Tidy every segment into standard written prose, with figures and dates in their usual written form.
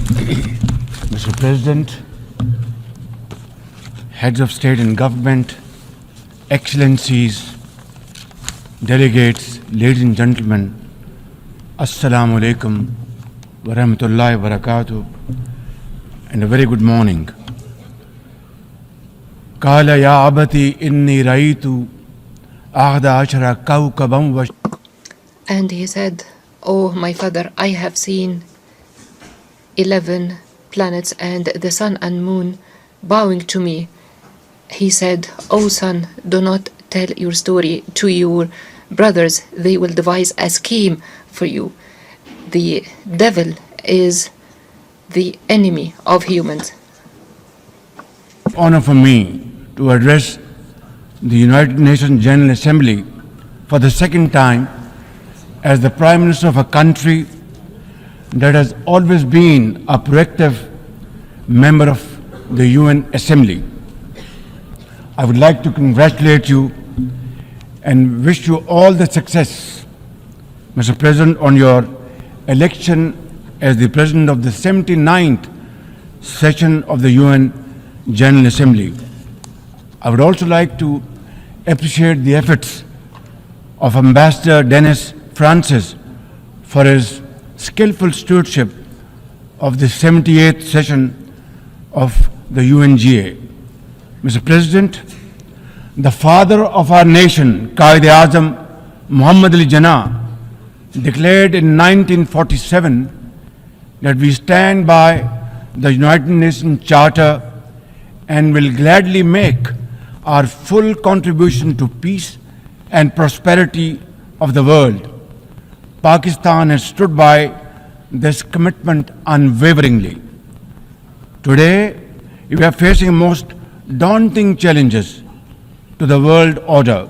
Mr. President, heads of state and government, excellencies, delegates, ladies and gentlemen, Assalamu alaikum wa rahmatullahi wa barakatuh, and a very good morning. Qala ya abati inni raitu ahda ashara kawkaban wa. And he said, "Oh, my father, I have seen 11 planets and the sun and moon bowing to me." He said, "Oh son, do not tell your story to your brothers. They will devise a scheme for you. The devil is the enemy of humans." Honor for me to address the United Nations General Assembly for the second time as the Prime Minister of a country that has always been a proactive member of the UN Assembly. I would like to congratulate you and wish you all the success, Mr. President, on your election as the President of the 79th session of the UN General Assembly. I would also like to appreciate the efforts of Ambassador Dennis Francis for his skillful stewardship of the 78th session of the UNGA. Mr. President, the father of our nation, Quaid-e-Azam Muhammad Ali Jinnah, declared in 1947 that we stand by the United Nations Charter and will gladly make our full contribution to peace and prosperity of the world. Pakistan has stood by this commitment unwaveringly. Today, we are facing most daunting challenges to the world order.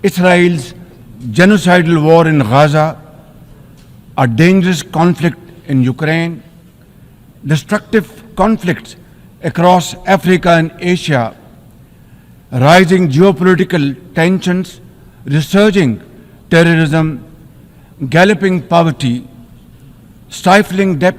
Israel's genocidal war in Gaza, a dangerous conflict in Ukraine, destructive conflicts across Africa and Asia, rising geopolitical tensions, resurging terrorism, galloping poverty, stifling debt,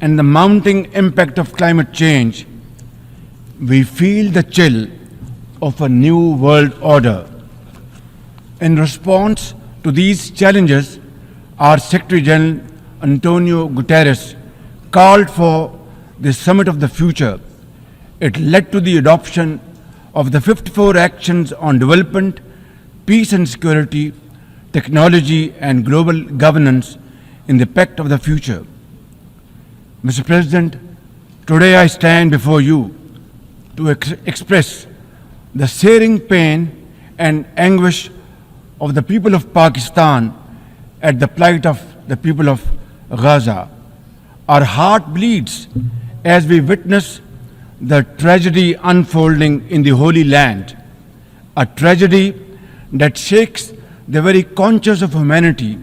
and the mounting impact of climate change, we feel the chill of a new world order. In response to these challenges, our Secretary General Antonio Guterres called for the Summit of the Future. It led to the adoption of the 54 actions on development, peace and security, technology and global governance in the Pact of the Future. Mr. President, today I stand before you to express the searing pain and anguish of the people of Pakistan at the plight of the people of Gaza. Our heart bleeds as we witness the tragedy unfolding in the Holy Land, a tragedy that shakes the very conscience of humanity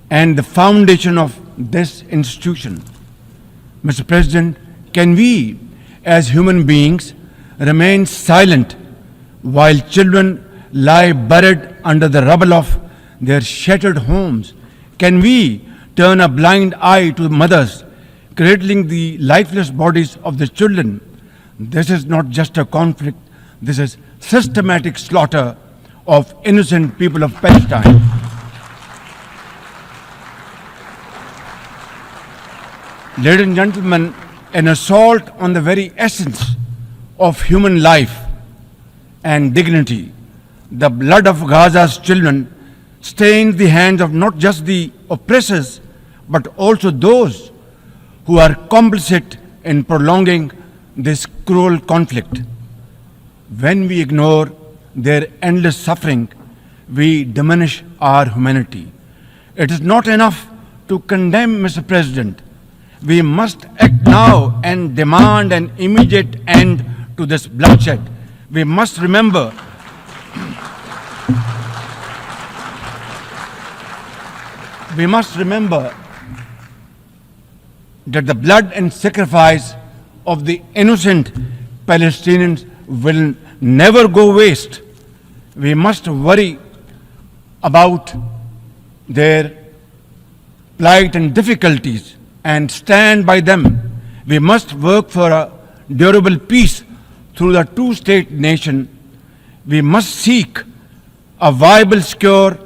and the foundation of this institution. Mr. President, can we as human beings remain silent while children lie buried under the rubble of their shattered homes? Can we turn a blind eye to mothers cradling the lifeless bodies of the children? This is not just a conflict, this is systematic slaughter of innocent people of Palestine. Ladies and gentlemen, an assault on the very essence of human life and dignity. The blood of Gaza's children stains the hands of not just the oppressors, but also those who are complicit in prolonging this cruel conflict. When we ignore their endless suffering, we diminish our humanity. It is not enough to condemn, Mr. President. We must act now and demand an immediate end to this bloodshed. We must remember that the blood and sacrifice of the innocent Palestinians will never go waste. We must worry about their plight and difficulties and stand by them. We must work for a durable peace through the two-state nation. We must seek a viable, secure,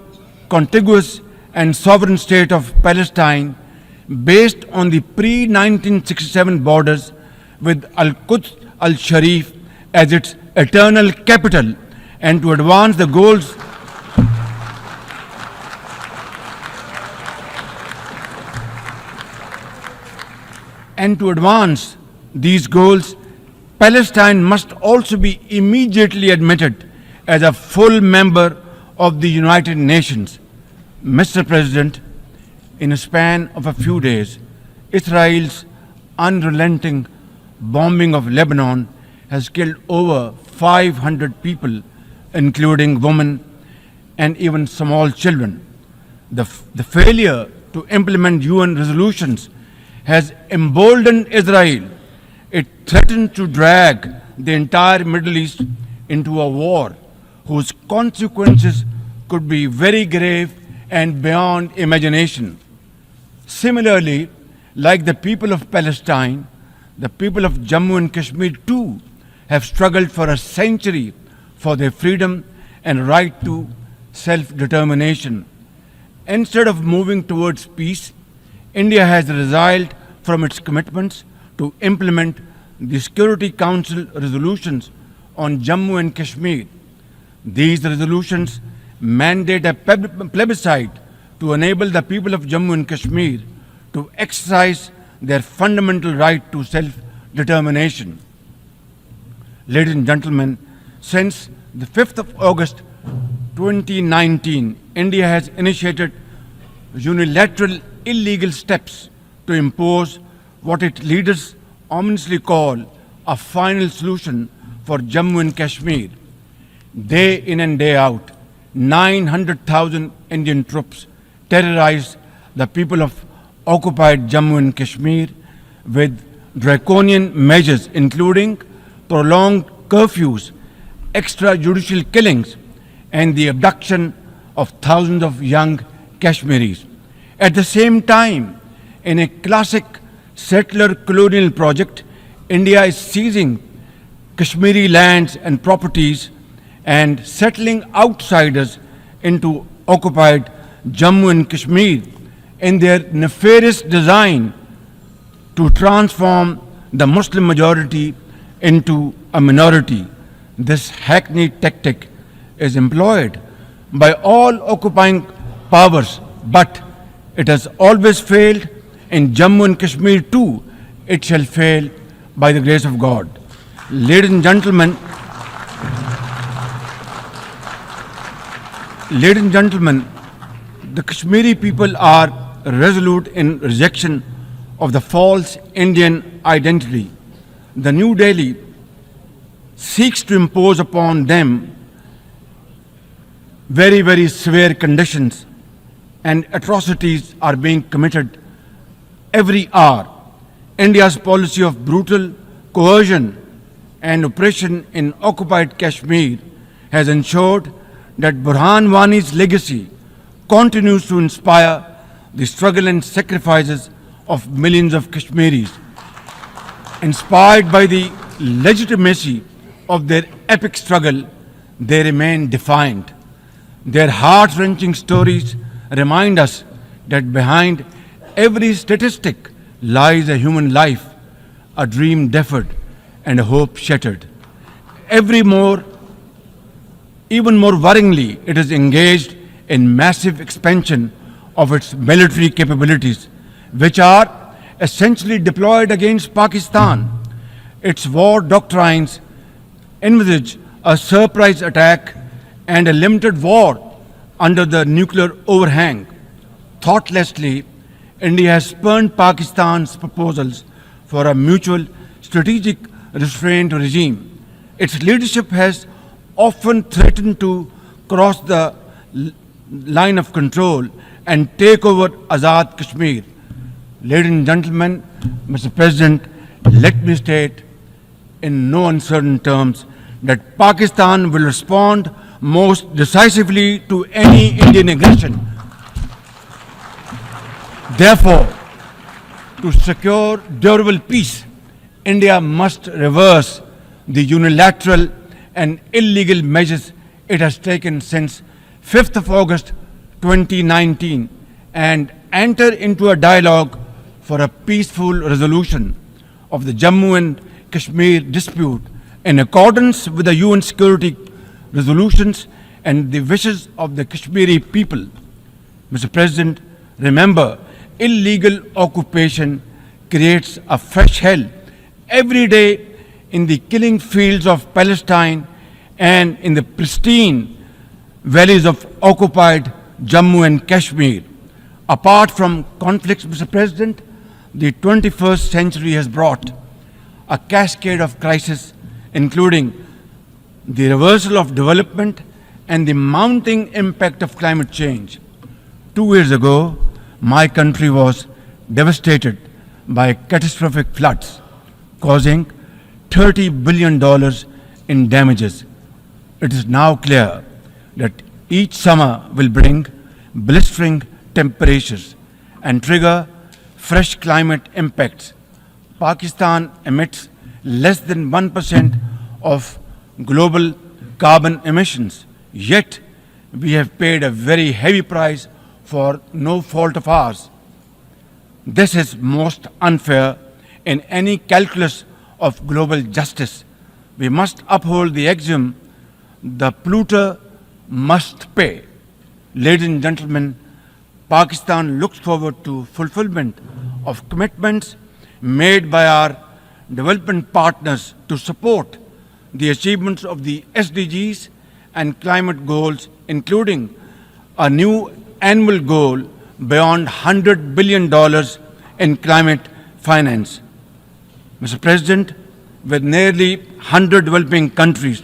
contiguous and sovereign state of Palestine based on the pre-1967 borders with Al-Quds al-Sharif as its eternal capital, and to advance the goals these goals, Palestine must also be immediately admitted as a full member of the United Nations. Mr. President, in a span of a few days, Israel's unrelenting bombing of Lebanon has killed over 500 people, including women and even small children. The failure to implement UN resolutions has emboldened Israel. It threatened to drag the entire Middle East into a war whose consequences could be very grave and beyond imagination. Similarly, like the people of Palestine, the people of Jammu and Kashmir too have struggled for a century for their freedom and right to self-determination. Instead of moving towards peace, India has resiled from its commitments to implement the Security Council resolutions on Jammu and Kashmir. These resolutions mandate a plebiscite to enable the people of Jammu and Kashmir to exercise their fundamental right to self-determination. Ladies and gentlemen, since the 5th of August 2019, India has initiated unilateral illegal steps to impose what its leaders ominously call a final solution for Jammu and Kashmir. Day in and day out, 900,000 Indian troops terrorized the people of occupied Jammu and Kashmir with draconian measures including prolonged curfews, extrajudicial killings, and the abduction of thousands of young Kashmiris. At the same time, in a classic settler colonial project, India is seizing Kashmiri lands and properties and settling outsiders into occupied Jammu and Kashmir in their nefarious design to transform the Muslim majority into a minority. This hackneyed tactic is employed by all occupying powers, but it has always failed. In Jammu and Kashmir too, it shall fail by the grace of God. Ladies and gentlemen, the Kashmiri people are resolute in rejection of the false Indian identity. The New Delhi seeks to impose upon them very, very severe conditions, and atrocities are being committed every hour. India's policy of brutal coercion and oppression in occupied Kashmir has ensured that Burhan Wani's legacy continues to inspire the struggle and sacrifices of millions of Kashmiris. Inspired by the legitimacy of their epic struggle, they remain defiant. Their heart-wrenching stories remind us that behind every statistic lies a human life, a dream deferred, and a hope shattered. Even more worryingly, it is engaged in massive expansion of its military capabilities, which are essentially deployed against Pakistan. Its war doctrines envisage a surprise attack and a limited war under the nuclear overhang. Thoughtlessly, India has spurned Pakistan's proposals for a mutual strategic restraint regime. Its leadership has often threatened to cross the line of control and take over Azad Kashmir. Ladies and gentlemen, Mr. President, let me state in no uncertain terms that Pakistan will respond most decisively to any Indian aggression. Therefore, To secure durable peace, India must reverse the unilateral and illegal measures it has taken since 5th of August 2019 and enter into a dialogue for a peaceful resolution of the Jammu and Kashmir dispute in accordance with the UN security resolutions and the wishes of the Kashmiri people. Mr. President, remember, illegal occupation creates a fresh hell every day in the killing fields of Palestine and in the pristine valleys of occupied Jammu and Kashmir. Apart from conflicts, Mr. President, the 21st century has brought a cascade of crises, including the reversal of development and the mounting impact of climate change. 2 years ago, my country was devastated by catastrophic floods, causing $30 billion in damages. It is now clear that each summer will bring blistering temperatures and trigger fresh climate impacts. Pakistan emits less than 1% of global carbon emissions, yet we have paid a very heavy price for no fault of ours. This is most unfair in any calculus of global justice. We must uphold the axiom, the polluter must pay. Ladies and gentlemen, Pakistan looks forward to fulfillment of commitments made by our development partners to support the achievements of the SDGs and climate goals, including a new annual goal beyond $100 billion in climate finance. Mr. President, with nearly 100 developing countries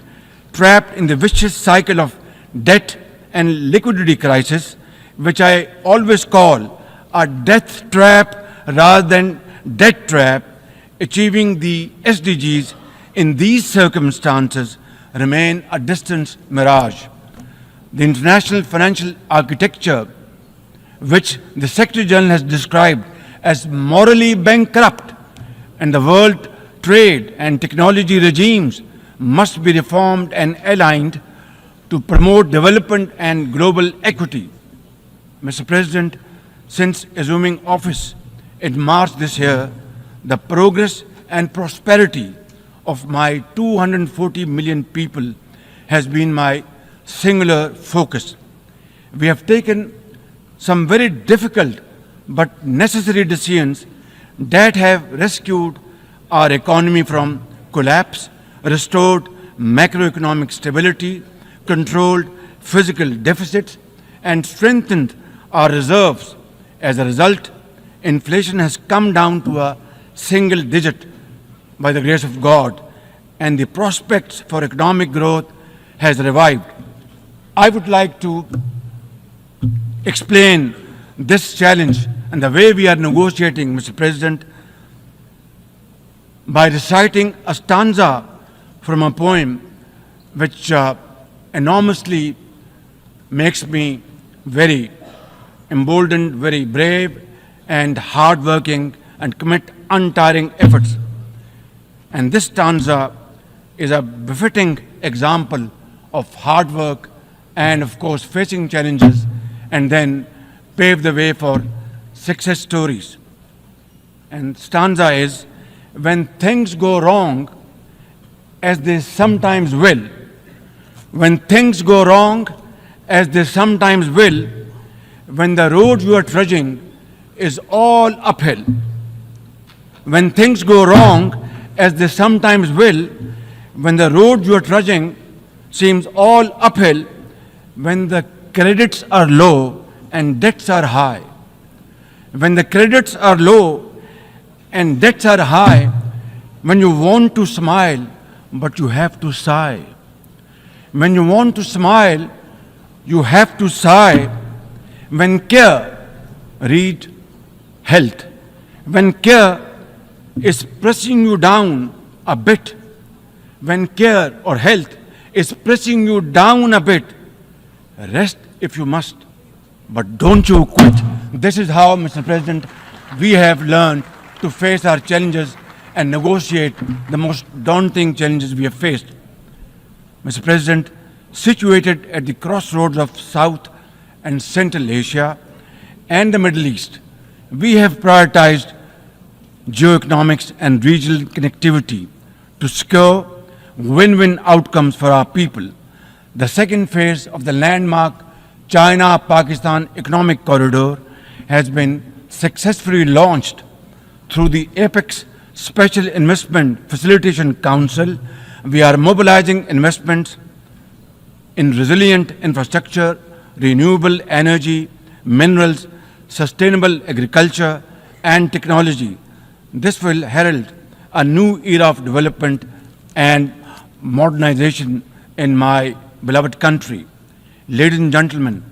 trapped in the vicious cycle of debt and liquidity crisis, which I always call a death trap rather than debt trap, achieving the SDGs in these circumstances remain a distant mirage. The international financial architecture, which the Secretary General has described as morally bankrupt, and the world trade and technology regimes must be reformed and aligned to promote development and global equity. Mr. President, since assuming office in March this year, the progress and prosperity of my 240 million people has been my singular focus. We have taken some very difficult but necessary decisions that have rescued our economy from collapse, restored macroeconomic stability, controlled fiscal deficits, and strengthened our reserves. As a result, inflation has come down to a single digit by the grace of God, and the prospects for economic growth has revived. I would like to explain this challenge and the way we are negotiating, Mr. President, by reciting a stanza from a poem which enormously makes me very emboldened, very brave, and hardworking, and commit untiring efforts. And this stanza is a befitting example of hard work and, of course, facing challenges and then pave the way for success stories. And stanza is, when things go wrong, as they sometimes will, when things go wrong, as they sometimes will, when the road you are trudging is all uphill, when things go wrong, as they sometimes will, when the road you are trudging seems all uphill, when the credits are low and debts are high, when the credits are low and debts are high, when you want to smile but you have to sigh, when you want to smile you have to sigh, when care, read health, when care is pressing you down a bit, when care or health is pressing you down a bit, rest if you must, but don't you quit. This is how, Mr. President, we have learned to face our challenges and negotiate the most daunting challenges we have faced. Mr. President, situated at the crossroads of South and Central Asia and the Middle East, we have prioritized geoeconomics and regional connectivity to secure win-win outcomes for our people. The second phase of the landmark China-Pakistan Economic Corridor has been successfully launched through the APEX Special Investment Facilitation Council. We are mobilizing investments in resilient infrastructure, renewable energy, minerals, sustainable agriculture, and technology. This will herald a new era of development and modernization in my beloved country. Ladies and gentlemen,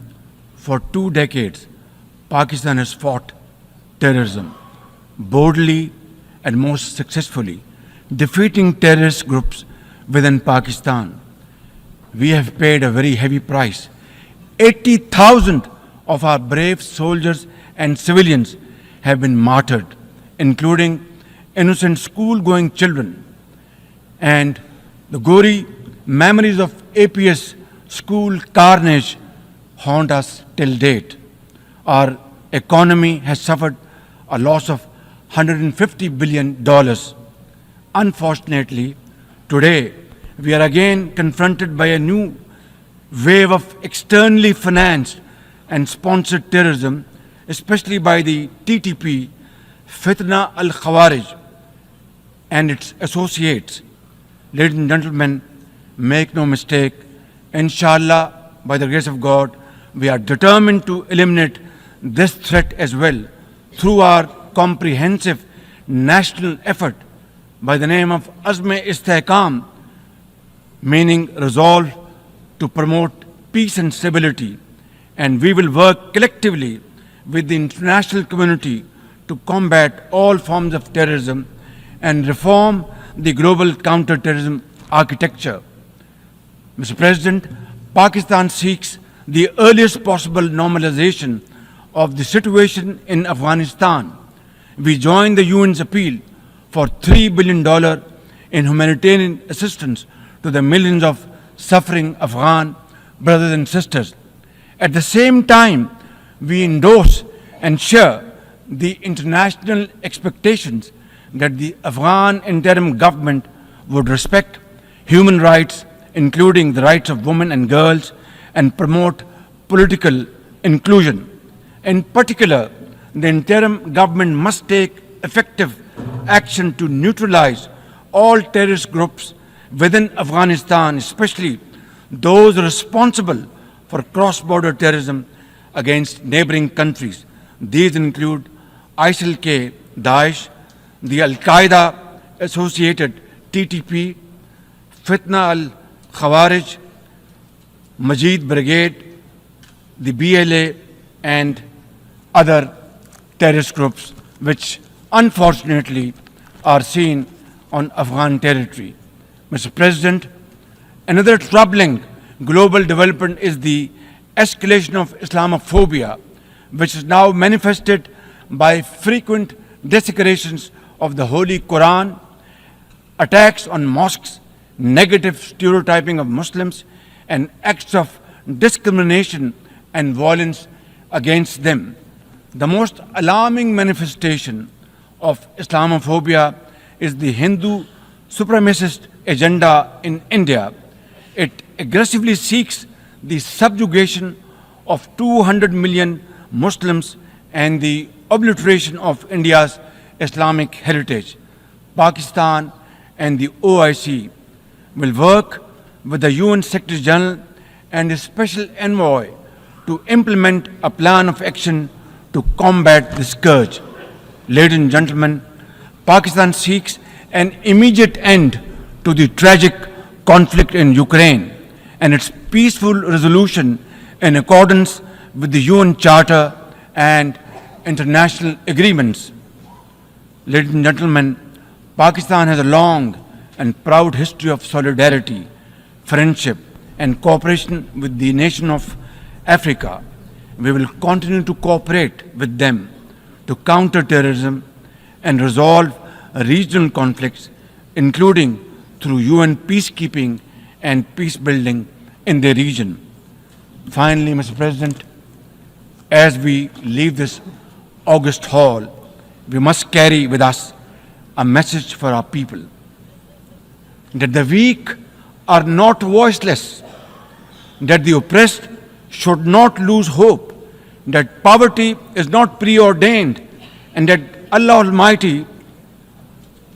for 2 decades, Pakistan has fought terrorism boldly and most successfully, defeating terrorist groups within Pakistan. We have paid a very heavy price. 80,000 of our brave soldiers and civilians have been martyred, including innocent school-going children. And the gory memories of APS school carnage haunt us till date. Our economy has suffered a loss of $150 billion. Unfortunately, today we are again confronted by a new wave of externally financed and sponsored terrorism, especially by the TTP, Fitna al-Khawarij, and its associates. Ladies and gentlemen, make no mistake, inshallah, by the grace of God, we are determined to eliminate this threat as well through our comprehensive national effort by the name of Azm-e-Istehkam, meaning resolve to promote peace and stability. And we will work collectively with the international community to combat all forms of terrorism and reform the global counter-terrorism architecture. Mr. President, Pakistan seeks the earliest possible normalization of the situation in Afghanistan. We join the UN's appeal for $3 billion in humanitarian assistance to the millions of suffering Afghan brothers and sisters. At the same time, we endorse and share the international expectations that the Afghan interim government would respect human rights, including the rights of women and girls, and promote political inclusion. In particular, the interim government must take effective action to neutralize all terrorist groups within Afghanistan, especially those responsible for cross-border terrorism against neighboring countries. These include ISIL-K, Daesh, the Al-Qaeda associated TTP, Fitna al-Khawarij, Majid Brigade, the BLA, and other terrorist groups which unfortunately are seen on Afghan territory. Mr. President, another troubling global development is the escalation of Islamophobia, which is now manifested by frequent desecrations of the Holy Quran, attacks on mosques, negative stereotyping of Muslims, and acts of discrimination and violence against them. The most alarming manifestation of Islamophobia is the Hindu supremacist agenda in India. It aggressively seeks the subjugation of 200 million Muslims and the obliteration of India's Islamic heritage. Pakistan and the OIC will work with the UN Secretary General and the Special Envoy to implement a plan of action to combat the scourge. Ladies and gentlemen, Pakistan seeks an immediate end to the tragic conflict in Ukraine and its peaceful resolution in accordance with the UN Charter and international agreements. Ladies and gentlemen, Pakistan has a long and proud history of solidarity, friendship, and cooperation with the nation of Africa. We will continue to cooperate with them to counter terrorism and resolve regional conflicts, including through UN peacekeeping and peace building in the region. Finally, Mr. President, as we leave this august hall, we must carry with us a message for our people that the weak are not voiceless, that the oppressed should not lose hope, that poverty is not preordained, and that Allah Almighty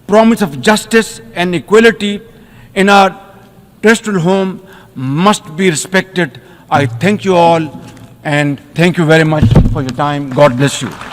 promise of justice and equality in our terrestrial home must be respected. I thank you all and thank you very much for your time. God bless you.